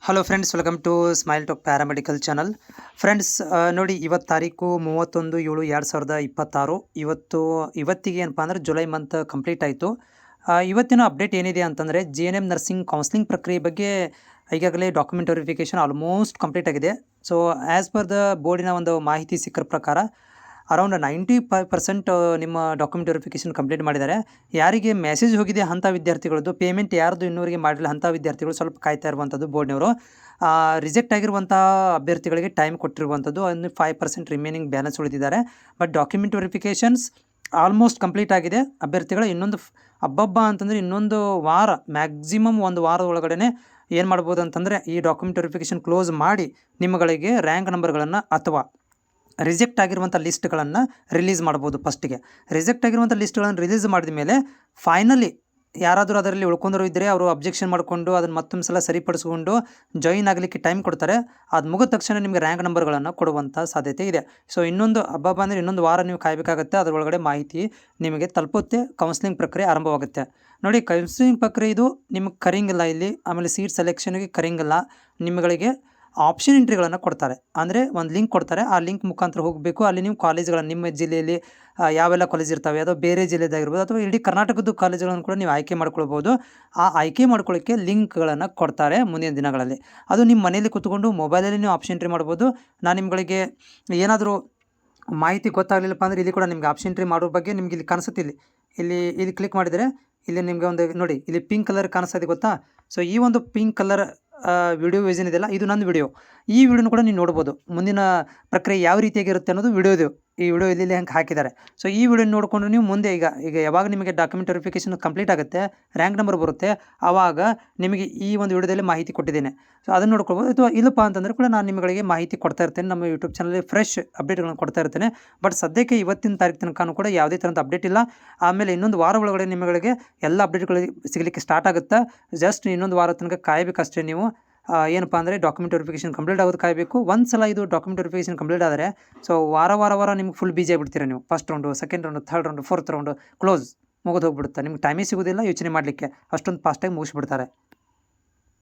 Hello friends, welcome to smile talk paramedical channel. Friends, ನೋಡಿ, ಇವತ್ತು ತಾರೀಕು 31/7/2026. ಇವತ್ತಿಗೆ ಏನಪ್ಪ ಅಂದರೆ ಜುಲೈ ಮಂತ್ ಕಂಪ್ಲೀಟ್ ಆಯಿತು. ಇವತ್ತಿನ ಅಪ್ಡೇಟ್ ಏನಿದೆ ಅಂತಂದರೆ JNM ನರ್ಸಿಂಗ್ ಕೌನ್ಸ್ಲಿಂಗ್ ಪ್ರಕ್ರಿಯೆ ಬಗ್ಗೆ ಈಗಾಗಲೇ ಡಾಕ್ಯುಮೆಂಟ್ ವೆರಿಫಿಕೇಷನ್ ಆಲ್ಮೋಸ್ಟ್ ಕಂಪ್ಲೀಟ್ ಆಗಿದೆ. ಸೊ ಆ್ಯಸ್ ಪರ್ ದ ಬೋರ್ಡಿನ ಒಂದು ಮಾಹಿತಿ ಸಿಕ್ಕರ ಪ್ರಕಾರ ಅರೌಂಡ್ 95% ನಿಮ್ಮ ಡಾಕ್ಯುಮೆಂಟ್ ವೆರಿಫಿಕೇಷನ್ ಕಂಪ್ಲೀಟ್ ಮಾಡಿದ್ದಾರೆ. ಯಾರಿಗೆ ಮೆಸೇಜ್ ಹೋಗಿದೆ ಅಂಥ ವಿದ್ಯಾರ್ಥಿಗಳದ್ದು ಪೇಮೆಂಟ್ ಯಾರ್ದು ಇನ್ನೂವರೆಗೆ ಮಾಡಿಲ್ಲ ಅಂಥ ವಿದ್ಯಾರ್ಥಿಗಳು ಸ್ವಲ್ಪ ಕಾಯ್ತಾ ಇರುವಂಥದ್ದು ಬೋರ್ಡ್ನವರು. ರಿಜೆಕ್ಟ್ ಆಗಿರುವಂಥ ಅಭ್ಯರ್ಥಿಗಳಿಗೆ ಟೈಮ್ ಕೊಟ್ಟಿರುವಂಥದ್ದು, ಒಂದು 5% ರಿಮೈನಿಂಗ್ ಬ್ಯಾಲೆನ್ಸ್ ಉಳಿದಿದ್ದಾರೆ. But document verifications almost complete ಆಗಿದೆ. ಅಭ್ಯರ್ಥಿಗಳು ಇನ್ನೊಂದು ಹಬ್ಬ ಅಂತಂದರೆ ಇನ್ನೊಂದು ವಾರ, ಮ್ಯಾಕ್ಸಿಮಮ್ ಒಂದು ವಾರದ ಒಳಗಡೆ ಏನು ಮಾಡ್ಬೋದು ಅಂತಂದರೆ ಈ ಡಾಕ್ಯುಮೆಂಟ್ ವೆರಿಫಿಕೇಷನ್ ಕ್ಲೋಸ್ ಮಾಡಿ ನಿಮ್ಮಗಳಿಗೆ ರ್ಯಾಂಕ್ ನಂಬರ್ಗಳನ್ನು ಅಥವಾ ರಿಜೆಕ್ಟ್ ಆಗಿರುವಂಥ ಲಿಸ್ಟ್ಗಳನ್ನು ರಿಲೀಸ್ ಮಾಡ್ಬೋದು. ಫಸ್ಟಿಗೆ ರಿಜೆಕ್ಟ್ ಆಗಿರುವಂಥ ಲಿಸ್ಟ್ಗಳನ್ನು ರಿಲೀಸ್ ಮಾಡಿದ ಮೇಲೆ ಫೈನಲಿ ಯಾರಾದರೂ ಅದರಲ್ಲಿ ಉಳ್ಕೊಂಡರು ಇದ್ದರೆ ಅವರು ಅಬ್ಜೆಕ್ಷನ್ ಮಾಡಿಕೊಂಡು ಅದನ್ನು ಮತ್ತೊಂದು ಸಲ ಸರಿಪಡಿಸ್ಕೊಂಡು ಜಾಯಿನ್ ಆಗಲಿಕ್ಕೆ ಟೈಮ್ ಕೊಡ್ತಾರೆ. ಅದು ಮುಗಿದ ತಕ್ಷಣ ನಿಮಗೆ ರ್ಯಾಂಕ್ ನಂಬರ್ಗಳನ್ನು ಕೊಡುವಂಥ ಸಾಧ್ಯತೆ ಇದೆ. ಸೊ ಇನ್ನೊಂದು ಹಬ್ಬ ಅಂದರೆ ಇನ್ನೊಂದು ವಾರ ನೀವು ಕಾಯಬೇಕಾಗುತ್ತೆ. ಅದರೊಳಗಡೆ ಮಾಹಿತಿ ನಿಮಗೆ ತಲುಪುತ್ತೆ, ಕೌನ್ಸ್ಲಿಂಗ್ ಪ್ರಕ್ರಿಯೆ ಆರಂಭವಾಗುತ್ತೆ. ನೋಡಿ, ಕೌನ್ಸ್ಲಿಂಗ್ ಪ್ರಕ್ರಿಯೆ ಇದು ನಿಮಗೆ ಕರಿಂಗಿಲ್ಲ ಇಲ್ಲಿ. ಆಮೇಲೆ ಸೀಟ್ ಸೆಲೆಕ್ಷನ್ಗೆ ಕರಿಂಗಿಲ್ಲ. ನಿಮ್ಮಗಳಿಗೆ ಆಪ್ಷನ್ ಎಂಟ್ರಿಗಳನ್ನು ಕೊಡ್ತಾರೆ. ಅಂದರೆ ಒಂದು ಲಿಂಕ್ ಕೊಡ್ತಾರೆ, ಆ ಲಿಂಕ್ ಮುಖಾಂತರ ಹೋಗಬೇಕು. ಅಲ್ಲಿ ನೀವು ಕಾಲೇಜ್ಗಳನ್ನು ನಿಮ್ಮ ಜಿಲ್ಲೆಯಲ್ಲಿ ಯಾವೆಲ್ಲ ಕಾಲೇಜ್ ಇರ್ತವೆ, ಅಥವಾ ಬೇರೆ ಜಿಲ್ಲೆದಾಗಿರ್ಬೋದು ಅಥವಾ ಇಡೀ ಕರ್ನಾಟಕದ ಕಾಲೇಜುಗಳನ್ನು ಕೂಡ ನೀವು ಆಯ್ಕೆ ಮಾಡ್ಕೊಳ್ಬೋದು. ಆ ಆಯ್ಕೆ ಮಾಡ್ಕೊಳ್ಳೋಕ್ಕೆ ಲಿಂಕ್ಗಳನ್ನು ಕೊಡ್ತಾರೆ ಮುಂದಿನ ದಿನಗಳಲ್ಲಿ. ಅದು ನಿಮ್ಮ ಮನೆಯಲ್ಲಿ ಕೂತ್ಕೊಂಡು ಮೊಬೈಲಲ್ಲಿ ನೀವು ಆಪ್ಷನ್ ಎಂಟ್ರಿ ಮಾಡ್ಬೋದು. ನಾನು ನಿಮ್ಗಳಿಗೆ ಏನಾದರೂ ಮಾಹಿತಿ ಗೊತ್ತಾಗಲಿಲ್ಲಪ್ಪ ಅಂದರೆ ಇಲ್ಲಿ ಕೂಡ ನಿಮಗೆ ಆಪ್ಷನ್ ಎಂಟ್ರಿ ಮಾಡೋ ಬಗ್ಗೆ ನಿಮ್ಗೆ ಇಲ್ಲಿ ಕಾಣಿಸುತ್ತೆ. ಇಲ್ಲಿ ಕ್ಲಿಕ್ ಮಾಡಿದರೆ ಇಲ್ಲಿ ನಿಮಗೆ ಒಂದು ನೋಡಿ, ಇಲ್ಲಿ ಪಿಂಕ್ ಕಲರ್ ಕಾಣಿಸ್ತಾ ಇದೆ, ಗೊತ್ತಾ? ಸೊ ಈ ಒಂದು ಪಿಂಕ್ ಕಲರ್ ವಿಡಿಯೋ ವಿಷನ್ ಇದೆಯಲ್ಲ, ಇದು ನನ್ನ ವಿಡಿಯೋ. ಈ ವಿಡಿಯೋನು ಕೂಡ ನೀವು ನೋಡ್ಬೋದು. ಮುಂದಿನ ಪ್ರಕ್ರಿಯೆ ಯಾವ ರೀತಿಯಾಗಿರುತ್ತೆ ಅನ್ನೋದು ವಿಡಿಯೋದು. ಈ ವಿಡಿಯೋ ಇಲ್ಲಿ ಹಂಗೆ ಹಾಕಿದ್ದಾರೆ. ಸೊ ಈ ವಿಡಿಯೋ ನೋಡಿಕೊಂಡು ನೀವು ಮುಂದೆ ಈಗ ಯಾವಾಗ ನಿಮಗೆ ಡಾಕ್ಯುಮೆಂಟ್ ವೆರಿಫಿಕೇಷನ್ ಕಂಪ್ಲೀಟ್ ಆಗುತ್ತೆ, ರ್ಯಾಂಕ್ ನಂಬರ್ ಬರುತ್ತೆ, ಆವಾಗ ನಿಮಗೆ ಈ ಒಂದು ವಿಡಿಯೋದಲ್ಲಿ ಮಾಹಿತಿ ಕೊಟ್ಟಿದ್ದೇನೆ. ಸೊ ಅದನ್ನು ನೋಡ್ಕೊಳ್ಬೋದು. ಅಥವಾ ಇಲ್ಲಪ್ಪ ಅಂತಂದರೆ ಕೂಡ ನಾನು ನಿಮಗೆ ಮಾಹಿತಿ ಕೊಡ್ತಾ ಇರ್ತೇನೆ. ನಮ್ಮ ಯೂಟ್ಯೂಬ್ ಚಾನಲಲ್ಲಿ ಫ್ರೆಶ್ ಅಪ್ಡೇಟ್ಗಳನ್ನು ಕೊಡ್ತಾ ಇರ್ತೇನೆ. ಬಟ್ ಸದ್ಯಕ್ಕೆ ಇವತ್ತಿನ ತಾರೀಕು ತನಕ ಕೂಡ ಯಾವುದೇ ಥರದ ಅಪ್ಡೇಟ್ ಇಲ್ಲ. ಆಮೇಲೆ ಇನ್ನೊಂದು ವಾರ ಒಳಗಡೆ ನಿಮಗೆ ಎಲ್ಲ ಅಪ್ಡೇಟ್ಗಳು ಸಿಗಲಿಕ್ಕೆ ಸ್ಟಾರ್ಟ್ ಆಗುತ್ತೆ. ಜಸ್ಟ್ ಇನ್ನೊಂದು ವಾರ ತನಕ ಕಾಯಬೇಕಷ್ಟೇ ನೀವು. ಏನಪ್ಪ ಅಂದರೆ ಡಾಕ್ಯುಮೆಂಟ್ ವೆರಿಫಿಕೇಷನ್ ಕಂಪ್ಲೀಟ್ ಆಗೋದು ಕಾಯಬೇಕು. ಒಂದು ಸಲ ಇದು ಡಾಕ್ಯುಮೆಂಟ್ ವೆರಿಫಿಕೇಷನ್ ಕಂಪ್ಲೀಟ್ ಆದರೆ ಸೊ ವಾರ ನಿಮ್ಗೆ ಫುಲ್ ಬಿಜಿ ಆಗಿಬಿಡ್ತೀರ ನೀವು. First round, second round, third round, fourth round close ಮುಗಿದು ಹೋಗ್ಬಿಡುತ್ತೆ. ನಿಮ್ಗೆ ಟೈಮೇ ಸಿಗೋದಿಲ್ಲ ಯೋಚನೆ ಮಾಡಲಿಕ್ಕೆ. ಅಷ್ಟೊಂದು ಫಾಸ್ಟಾಗಿ ಮುಗಿಸ್ಬಿಡ್ತಾರೆ.